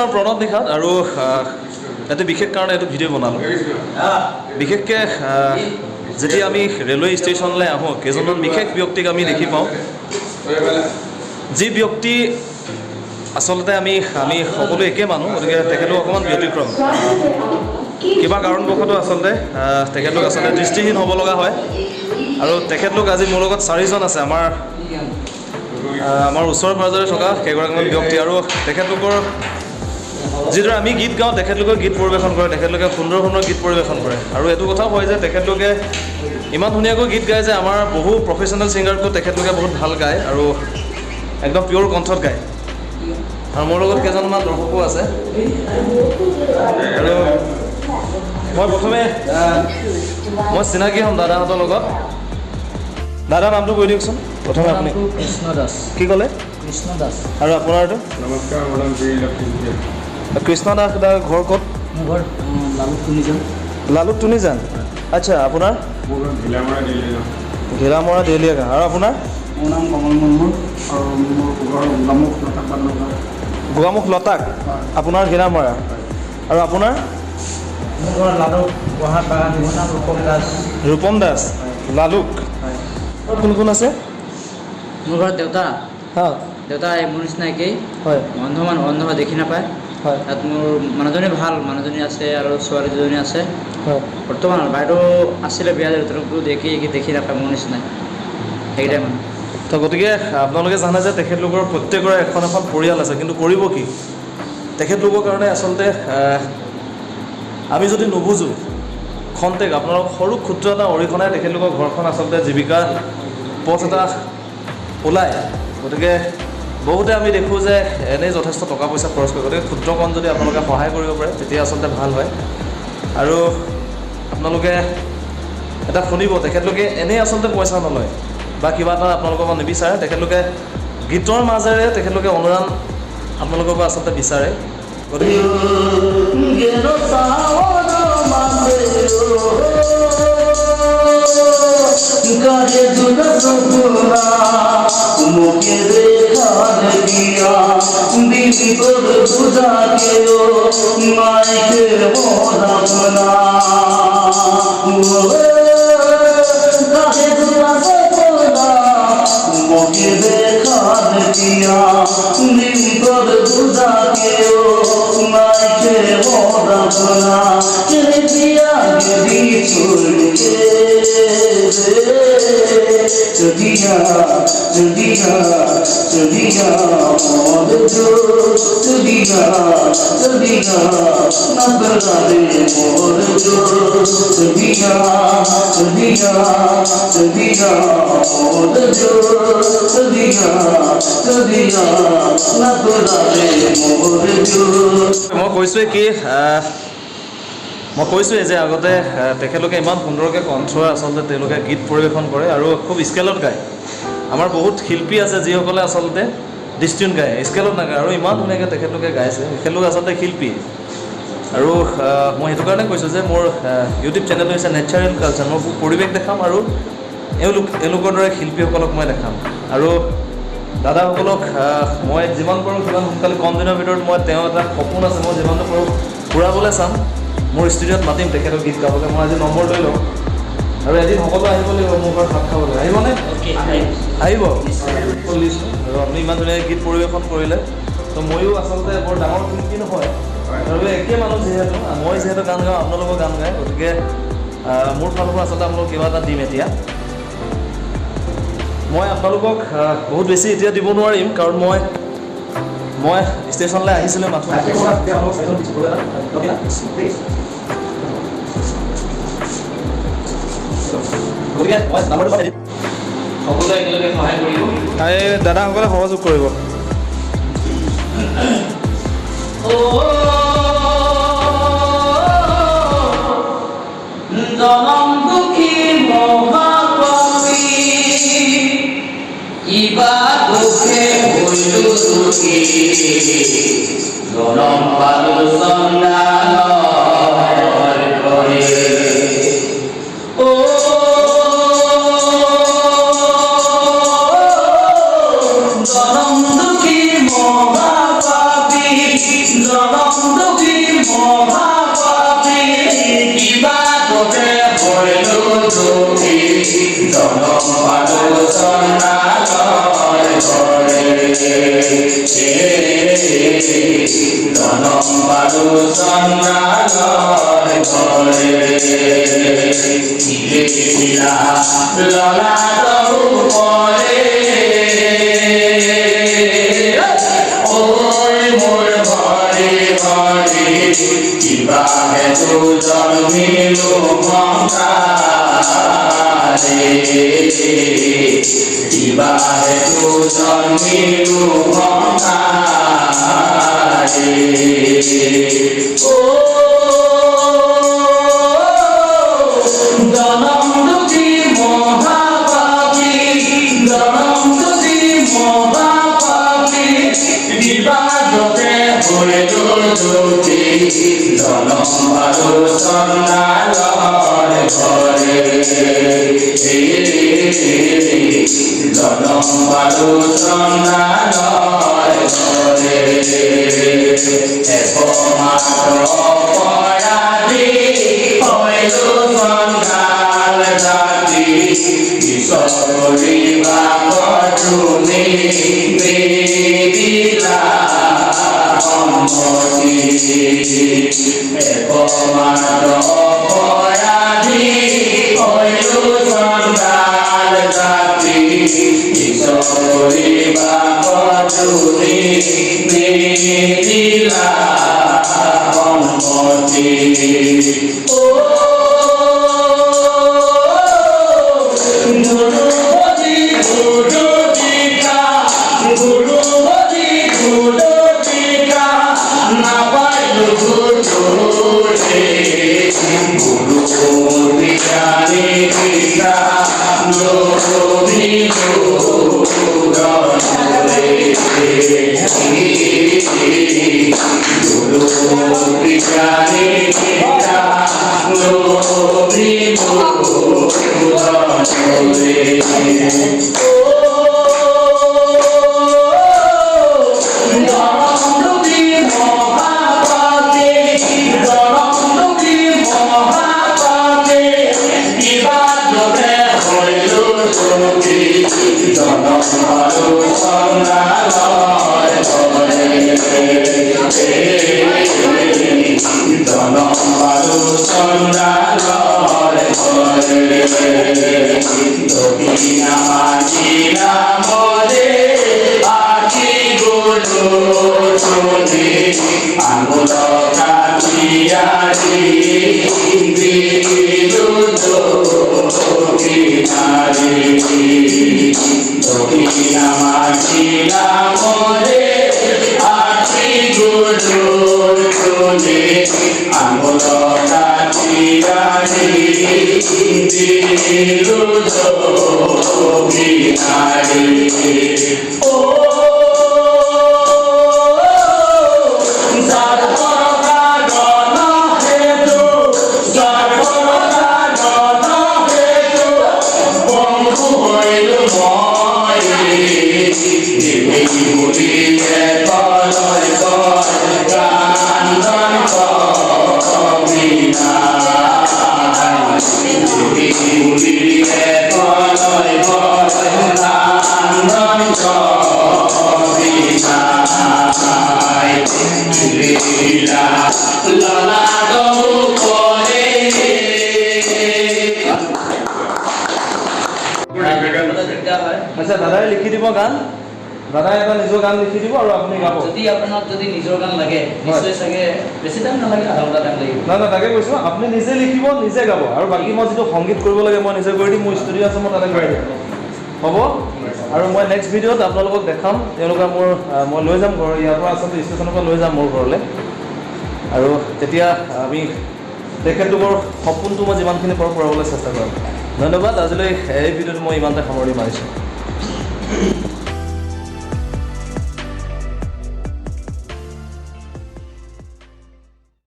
নমস্কাৰ প্ৰণৱ নিশাত আৰু এটা বিশেষ কাৰণে এইটো ভিডিঅ' বনালোঁ বিশেষকৈ যেতিয়া আমি ৰেলৱে ষ্টেচনলৈ আহোঁ কেইজনমান বিশেষ ব্যক্তিক আমি দেখি পাওঁ যি ব্যক্তি আচলতে আমি সকলো একে মানুহ গতিকে তেখেতলোক অকণমান ব্যতিক্ৰম কিবা কাৰণবশতঃ আচলতে তেখেতলোক আচলতে দৃষ্টিহীন হ'ব লগা হয় আৰু তেখেতলোক আজি মোৰ লগত 4জন আছে আমাৰ ওচৰে পাঁজৰে থকা কেইগৰাকীমান ব্যক্তি আৰু তেখেতলোকৰ যিদৰে আমি গীত গাওঁ তেখেতলোকে গীত পৰিৱেশন কৰে তেখেতলোকে সুন্দৰ সুন্দৰ গীত পৰিৱেশন কৰে আৰু এইটো কথাও হয় যে তেখেতলোকে ইমান ধুনীয়াকৈ গীত গায় যে আমাৰ বহু প্ৰফেচনেল ছিংগাৰতকৈ তেখেতলোকে বহুত ভাল গায় আৰু একদম পিয়'ৰ কণ্ঠত গায় আৰু মোৰ লগত কেইজনমান দৰ্শকো আছে আৰু মই প্ৰথমে মই চিনাকি হ'ম দাদাহঁতৰ লগত দাদা নামটো কৈ দিয়কচোন প্ৰথমে আপুনি কৃষ্ণ দাস কি ক'লে কৃষ্ণ দাস আৰু আপোনাৰটো নমস্কাৰ মোৰ নাম বীৰ লক্ষ্মী কৃষ্ণ দাস দাৰ ঘৰ ক'ত মোৰ ঘৰ লালুক তুনিজান লালুক তুনিজান আচ্ছা আপোনাৰ মোৰ ঘৰ ঘিলামৰা দিল্লী ঘিলামৰা দেউলীয়া গাঁও আৰু আপোনাৰ মোৰ নাম কমল মুৰ্মু আৰু মোৰ ঘৰ লামুক লতাক পাটনগৰ গোগামুখ লতাক আপোনাৰ ঘিলামৰা আৰু আপোনাৰ মোৰ ঘৰ লালুক গুৱাহাট বাগান মোৰ নাম ৰূপম দাস ৰূপম দাস লালুক হয় কোন কোন আছে মোৰ ঘৰত দেউতা হয় দেউতা মোৰ নিচিনা একেই হয় অন্ধ হয় দেখি নাপায় হয় তাত মোৰ মানুহজনী ভাল মানুহজনী আছে আৰু ছোৱালী দুজনী আছে হয় বৰ্তমান বাইদেউ আছিলে বিয়া তেওঁলোকো দেখি নাপায় মোৰ নিচিনাই সেইকেইটাই মানুহ তো গতিকে আপোনালোকে জানে যে তেখেতলোকৰ প্ৰত্যেকৰে এখন পৰিয়াল আছে কিন্তু কৰিব কি তেখেতলোকৰ কাৰণে আচলতে আমি যদি নুবুজোঁ খন্তেক আপোনালোক সৰু ক্ষুদ্ৰ এটা অৰিহণাই তেখেতলোকৰ ঘৰখন আচলতে জীৱিকা পথ এটা ওলায় গতিকে বহুতে আমি দেখোঁ যে এনেই যথেষ্ট টকা পইচা খৰচ কৰে গতিকে ক্ষুদ্ৰকণ যদি আপোনালোকে সহায় কৰিব পাৰে তেতিয়া আচলতে ভাল হয় আৰু আপোনালোকে এটা শুনিব তেখেতলোকে এনেই আচলতে পইচা নলয় বা কিবা এটা আপোনালোকৰ পৰা নিবিচাৰে তেখেতলোকে গীতৰ মাজেৰে তেখেতলোকে অনুদান আপোনালোকৰ পৰা আচলতে বিচাৰে গতিকে মই কৈছোঁৱেই যে আগতে তেখেতলোকে ইমান সুন্দৰকৈ কণ্ঠৰে আচলতে তেওঁলোকে গীত পৰিৱেশন কৰে আৰু খুব স্কেলত গায় আমাৰ বহুত শিল্পী আছে যিসকলে আচলতে ডিষ্টিউন গায় স্কেলত নাগায় আৰু ইমান ধুনীয়াকৈ তেখেতলোকে গাইছে তেখেতলোক আচলতে শিল্পী আৰু মই সেইটো কাৰণে কৈছোঁ যে মোৰ ইউটিউব চেনেলটো হৈছে নেচাৰেল কালচাৰ মই পৰিৱেশ দেখাম আৰু এওঁলোকৰ দৰে শিল্পীসকলক মই দেখাম আৰু দাদাসকলক মই যিমান পাৰোঁ সিমান সোনকালে কম দিনৰ ভিতৰত মই তেওঁ এটা সপোন আছে মই যিমানটো পাৰোঁ ফুৰাবলৈ চাম মোৰ ষ্টুডিঅ'ত মাতিম তেখেতক গীত গাবলৈ মই আজি নম্বৰ লৈ লওঁ আৰু এদিন সকলো আহিব লাগিব মোৰ ঘৰত ভাত খাবলৈ আহিবনে আহিব আৰু আপুনি ইমান ধুনীয়াকৈ গীত পৰিৱেশন কৰিলে তো ময়ো আচলতে বৰ ডাঙৰ শিল্পী নহয় আৰু একেই মানুহ যিহেতু মই যিহেতু গান গাওঁ আপোনালোকৰ গান গায় গতিকে মোৰ ফালৰ পৰা আচলতে আপোনালোকক কিবা এটা দিম এতিয়া মই আপোনালোকক বহুত বেছি এতিয়া দিব নোৱাৰিম কাৰণ মই ষ্টেচনলৈ আহিছিলোঁ মাথো গতিকে মই নাম্বাৰটো পাই দিম সকলোৱে একেলগে সহায় কৰিব এই দাদাসকলে সহযোগ কৰিব জনম দুখী মহাকবি ইবা দুখে হইলো দুখী জনম পালো সন্ধানৰ কৰে ও জনম দুখী মহাকবি জনম দুখে হইলো দুখী জনম পালো চন্দ্ৰালয় ঘৰে জনম পালো চন্দ্ৰালয় ঘৰে দিলা ললাট উপৰে মোৰ ঘৰে ঘৰে কিবা হেতু জন্মিলো সংসাৰে কিবা হেতু জন্মিলো সংসাৰে জনম দুখী মহাপাপী জনম দুখী মহাপাপী বিবাদতে হইলো দুখী জনম পালো চন্দ্ৰালয় ঘৰে জনম পালো চন্দ্ৰালয় ঘৰে একমাত্ৰ অপৰাধী হইলো চন্দ্ৰাল জাতি ঈশ্বৰ কৰিবা তুমি দিলা সম্মতি একমাত্ৰ অপৰাধী হইলো চন্দ্ৰাল জাতি ঈশ্বৰ কৰিবা তুমি দিলা সম্মতি আচ্ছা দাদাই লিখি দিব গান দাদাই এটা নিজৰ গান লিখি দিব আৰু আপুনি গাব যদি আপোনাক যদি নিজৰ গান লাগে নিশ্চয় চাগে বেছি টাইম নালাগে আধা ঘণ্টা টাইম লাগিব না তাকে কৈছোঁ আপুনি নিজে লিখিব নিজে গাব আৰু বাকী মই যিটো সংগীত কৰিব লাগে মই নিজে কৰি দিম মোৰ ষ্টুডিঅ' আছে মই তাতে কৰি দিম হ'ব আৰু মই নেক্সট ভিডিঅ'ত আপোনালোকক দেখাম তেওঁলোকে মই লৈ যাম ঘৰ ইয়াৰ পৰা আচলতে ষ্টেচনৰ পৰা লৈ যাম মোৰ ঘৰলৈ আৰু তেতিয়া আমি তেখেতলোকৰ সপোনটো মই যিমানখিনি পাৰোঁ পূৰাবলৈ চেষ্টা কৰিম ধন্যবাদ আজিলৈ এই ভিডিঅ'টো মই ইমানতে সামৰণি মাৰিছোঁ